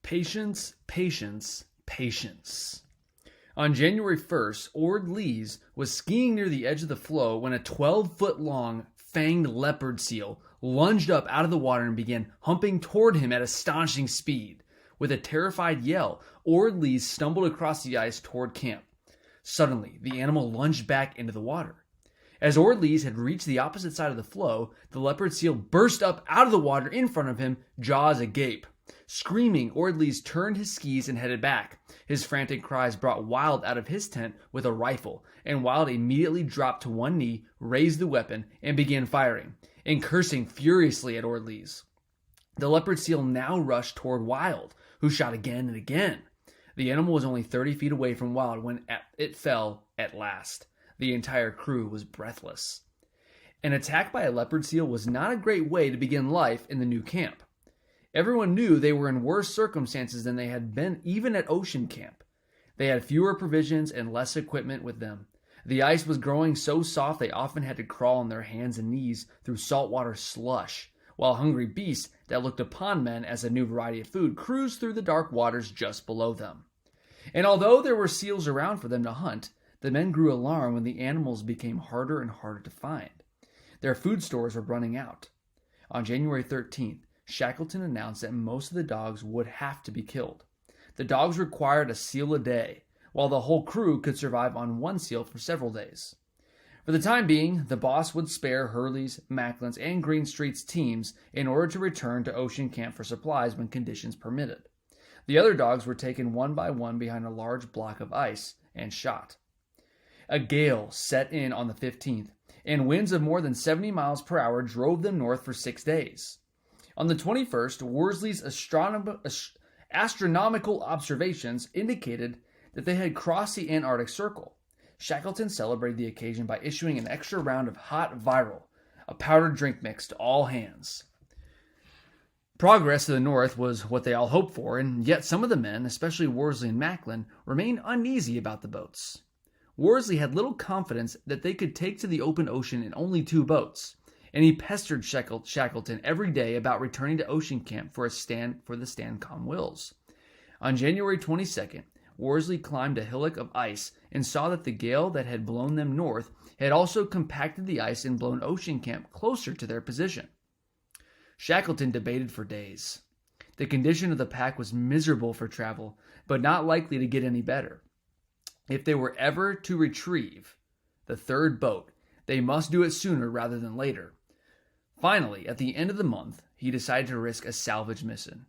Patience, patience, patience. On January 1st, Ord Lees was skiing near the edge of the floe when a 12-foot-long fanged leopard seal lunged up out of the water and began humping toward him at astonishing speed. With a terrified yell, Ord Lees stumbled across the ice toward camp. Suddenly, the animal lunged back into the water. As Ord Lees had reached the opposite side of the floe, the leopard seal burst up out of the water in front of him, jaws agape. Screaming, Ord Lees turned his skis and headed back. His frantic cries brought Wild out of his tent with a rifle, and Wild immediately dropped to one knee, raised the weapon, and began firing, and cursing furiously at Ord Lees. The leopard seal now rushed toward Wild, who shot again and again. The animal was only 30 feet away from Wild when it fell at last. The entire crew was breathless. An attack by a leopard seal was not a great way to begin life in the new camp. Everyone knew they were in worse circumstances than they had been even at ocean camp. They had fewer provisions and less equipment with them. The ice was growing so soft they often had to crawl on their hands and knees through saltwater slush, while hungry beasts that looked upon men as a new variety of food cruised through the dark waters just below them. And although there were seals around for them to hunt, the men grew alarmed when the animals became harder and harder to find. Their food stores were running out. On January 13th, Shackleton announced that most of the dogs would have to be killed. The dogs required a seal a day, while the whole crew could survive on one seal for several days. For the time being, the boss would spare Hurley's, Macklin's, and Greenstreet's teams in order to return to ocean camp for supplies when conditions permitted. The other dogs were taken one by one behind a large block of ice and shot. A gale set in on the 15th, and winds of more than 70 miles per hour drove them north for 6 days. On the 21st, Worsley's astronomical observations indicated that they had crossed the Antarctic Circle. Shackleton celebrated the occasion by issuing an extra round of hot viral, a powdered drink mix, to all hands. Progress to the north was what they all hoped for, and yet some of the men, especially Worsley and Macklin, remained uneasy about the boats. Worsley had little confidence that they could take to the open ocean in only 2 boats, and he pestered Shackleton every day about returning to ocean camp for the Stancomb Wills. On January 22nd, Worsley climbed a hillock of ice and saw that the gale that had blown them north had also compacted the ice and blown ocean camp closer to their position. Shackleton debated for days. The condition of the pack was miserable for travel, but not likely to get any better. If they were ever to retrieve the 3rd boat, they must do it sooner rather than later. Finally, at the end of the month, he decided to risk a salvage mission.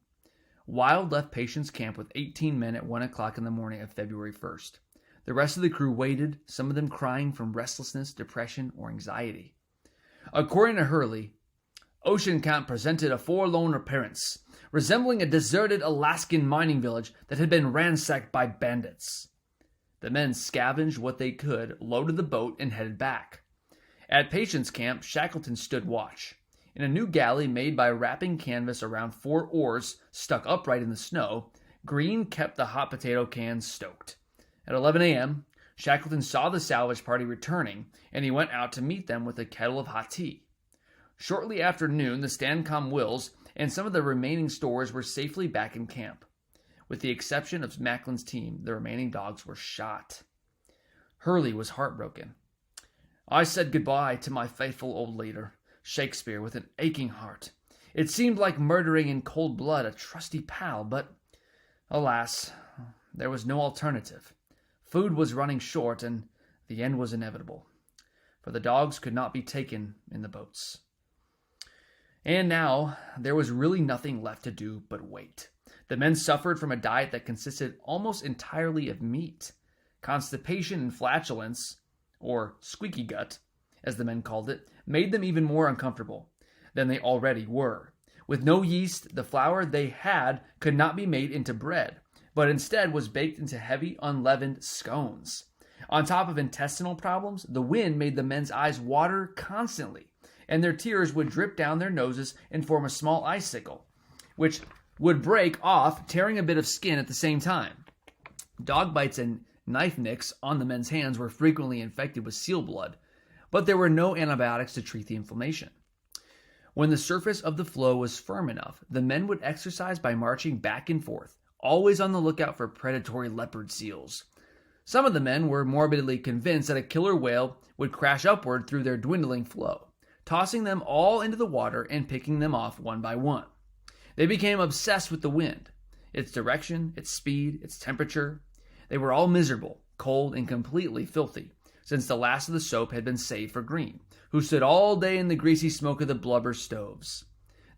Wild left Patience Camp with 18 men at 1 o'clock in the morning of February 1st. The rest of the crew waited, some of them crying from restlessness, depression, or anxiety. According to Hurley, Ocean Camp presented a forlorn appearance, resembling a deserted Alaskan mining village that had been ransacked by bandits. The men scavenged what they could, loaded the boat, and headed back. At Patience Camp, Shackleton stood watch. In a new galley made by wrapping canvas around 4 oars stuck upright in the snow, Green kept the hot potato cans stoked. At 11 a.m., Shackleton saw the salvage party returning, and he went out to meet them with a kettle of hot tea. Shortly after noon, the Stancomb Wills and some of the remaining stores were safely back in camp. With the exception of Macklin's team, the remaining dogs were shot. Hurley was heartbroken. "I said goodbye to my faithful old leader, Shakespeare, with an aching heart. It seemed like murdering in cold blood a trusty pal, but, alas, there was no alternative. Food was running short, and the end was inevitable, for the dogs could not be taken in the boats." And now, there was really nothing left to do but wait. The men suffered from a diet that consisted almost entirely of meat. Constipation and flatulence, or squeaky gut, as the men called it, made them even more uncomfortable than they already were. With no yeast, the flour they had could not be made into bread, but instead was baked into heavy, unleavened scones. On top of intestinal problems, the wind made the men's eyes water constantly, and their tears would drip down their noses and form a small icicle, which would break off, tearing a bit of skin at the same time. Dog bites and knife nicks on the men's hands were frequently infected with seal blood, but there were no antibiotics to treat the inflammation. When the surface of the floe was firm enough, the men would exercise by marching back and forth, always on the lookout for predatory leopard seals. Some of the men were morbidly convinced that a killer whale would crash upward through their dwindling flow, tossing them all into the water and picking them off one by one. They became obsessed with the wind, its direction, its speed, its temperature. They were all miserable, cold, and completely filthy, since the last of the soap had been saved for Green, who stood all day in the greasy smoke of the blubber stoves.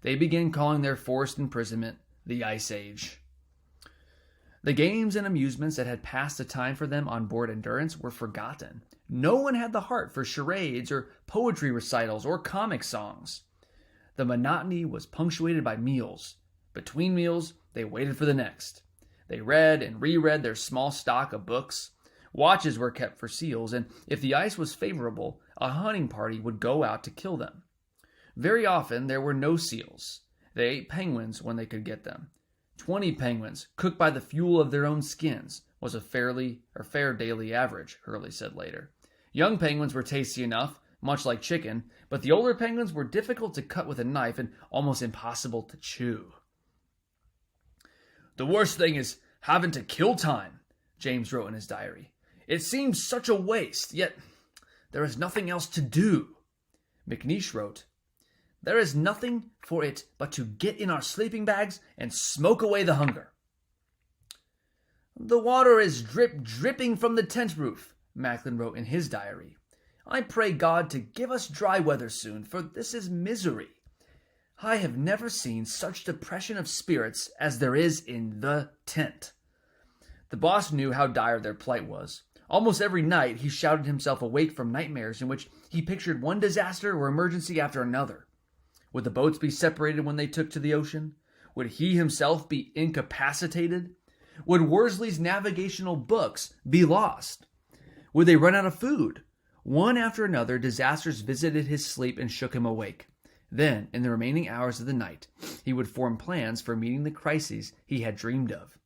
They began calling their forced imprisonment the Ice Age. The games and amusements that had passed the time for them on board Endurance were forgotten. No one had the heart for charades or poetry recitals or comic songs. The monotony was punctuated by meals. Between meals, they waited for the next. They read and reread their small stock of books. Watches were kept for seals, and if the ice was favorable, a hunting party would go out to kill them. Very often, there were no seals. They ate penguins when they could get them. 20 penguins, cooked by the fuel of their own skins, was a fair daily average, Hurley said later. Young penguins were tasty enough, much like chicken, but the older penguins were difficult to cut with a knife and almost impossible to chew. "The worst thing is having to kill time," James wrote in his diary. "It seems such a waste, yet there is nothing else to do." McNeish wrote, "There is nothing for it but to get in our sleeping bags and smoke away the hunger." "The water is dripping from the tent roof," Macklin wrote in his diary. "I pray God to give us dry weather soon, for this is misery. I have never seen such depression of spirits as there is in the tent." The boss knew how dire their plight was. Almost every night he shouted himself awake from nightmares in which he pictured one disaster or emergency after another. Would the boats be separated when they took to the ocean? Would he himself be incapacitated? Would Worsley's navigational books be lost? Would they run out of food? One after another, disasters visited his sleep and shook him awake. Then, in the remaining hours of the night, he would form plans for meeting the crises he had dreamed of.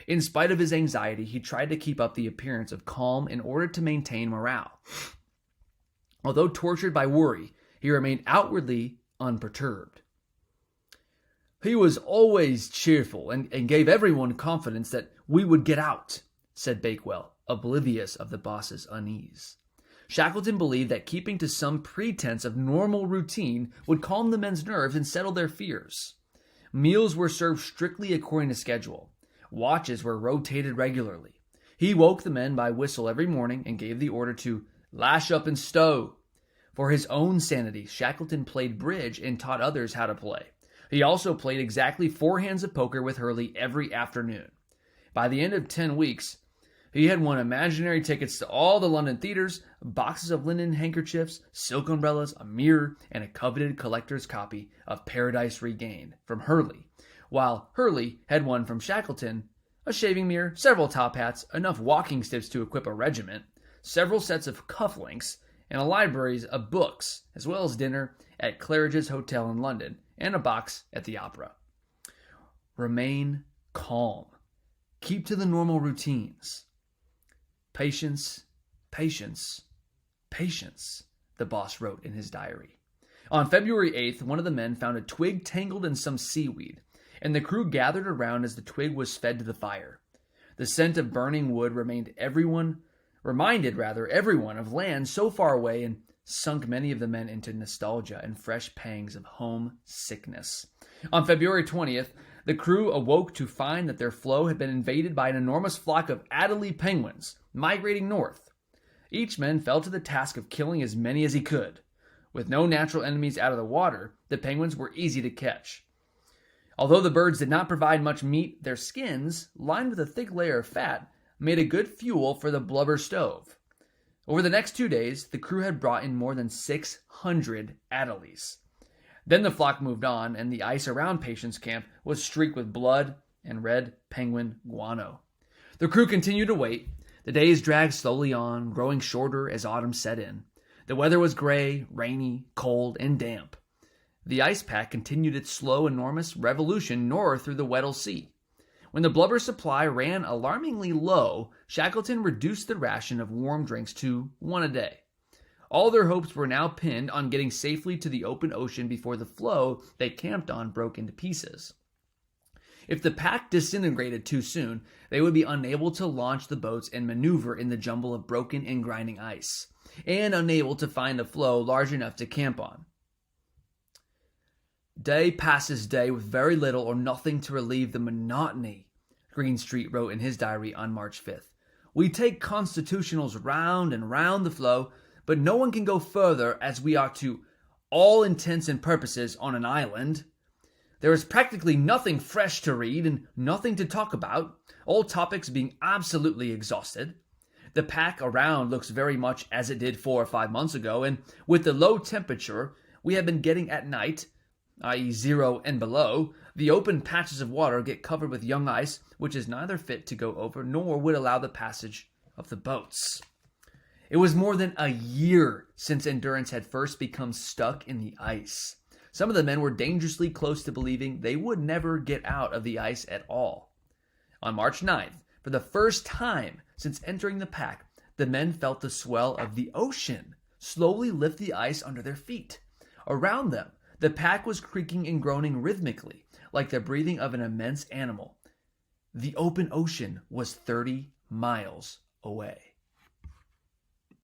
In spite of his anxiety, he tried to keep up the appearance of calm in order to maintain morale. Although tortured by worry, he remained outwardly unperturbed. "He was always cheerful and gave everyone confidence that we would get out," said Bakewell, oblivious of the boss's unease. Shackleton believed that keeping to some pretense of normal routine would calm the men's nerves and settle their fears. Meals were served strictly according to schedule. Watches were rotated regularly. He woke the men by whistle every morning and gave the order to lash up and stow. For his own sanity, Shackleton played bridge and taught others how to play. He also played exactly 4 hands of poker with Hurley every afternoon. By the end of 10 weeks, he had won imaginary tickets to all the London theaters, boxes of linen handkerchiefs, silk umbrellas, a mirror, and a coveted collector's copy of Paradise Regained from Hurley, while Hurley had won from Shackleton a shaving mirror, several top hats, enough walking sticks to equip a regiment, several sets of cufflinks, and a library of books, as well as dinner at Claridge's Hotel in London and a box at the Opera. Remain calm. Keep to the normal routines. Patience, patience, patience, the boss wrote in his diary. On February 8th, one of the men found a twig tangled in some seaweed, and the crew gathered around as the twig was fed to the fire. The scent of burning wood reminded everyone of land so far away and sunk many of the men into nostalgia and fresh pangs of homesickness. On February 20th, the crew awoke to find that their floe had been invaded by an enormous flock of Adelie penguins migrating north. Each man fell to the task of killing as many as he could. With no natural enemies out of the water, the penguins were easy to catch. Although the birds did not provide much meat, their skins, lined with a thick layer of fat, made a good fuel for the blubber stove. Over the next 2 days, the crew had brought in more than 600 Adelies. Then the flock moved on, and the ice around Patience Camp was streaked with blood and red penguin guano. The crew continued to wait. The days dragged slowly on, growing shorter as autumn set in. The weather was gray, rainy, cold, and damp. The ice pack continued its slow, enormous revolution north through the Weddell Sea. When the blubber supply ran alarmingly low, Shackleton reduced the ration of warm drinks to 1 a day. All their hopes were now pinned on getting safely to the open ocean before the floe they camped on broke into pieces. If the pack disintegrated too soon, they would be unable to launch the boats and maneuver in the jumble of broken and grinding ice, and unable to find a floe large enough to camp on. Day passes day with very little or nothing to relieve the monotony, Greenstreet wrote in his diary on March 5th. We take constitutionals round and round the floe, but no one can go further as we are to all intents and purposes on an island. There is practically nothing fresh to read and nothing to talk about, all topics being absolutely exhausted. The pack around looks very much as it did 4 or 5 months ago, and with the low temperature we have been getting at night, i.e. 0 and below, the open patches of water get covered with young ice, which is neither fit to go over nor would allow the passage of the boats. It was more than a year since Endurance had first become stuck in the ice. Some of the men were dangerously close to believing they would never get out of the ice at all. On March 9th, for the first time since entering the pack, the men felt the swell of the ocean slowly lift the ice under their feet. Around them, the pack was creaking and groaning rhythmically, like the breathing of an immense animal. The open ocean was 30 miles away.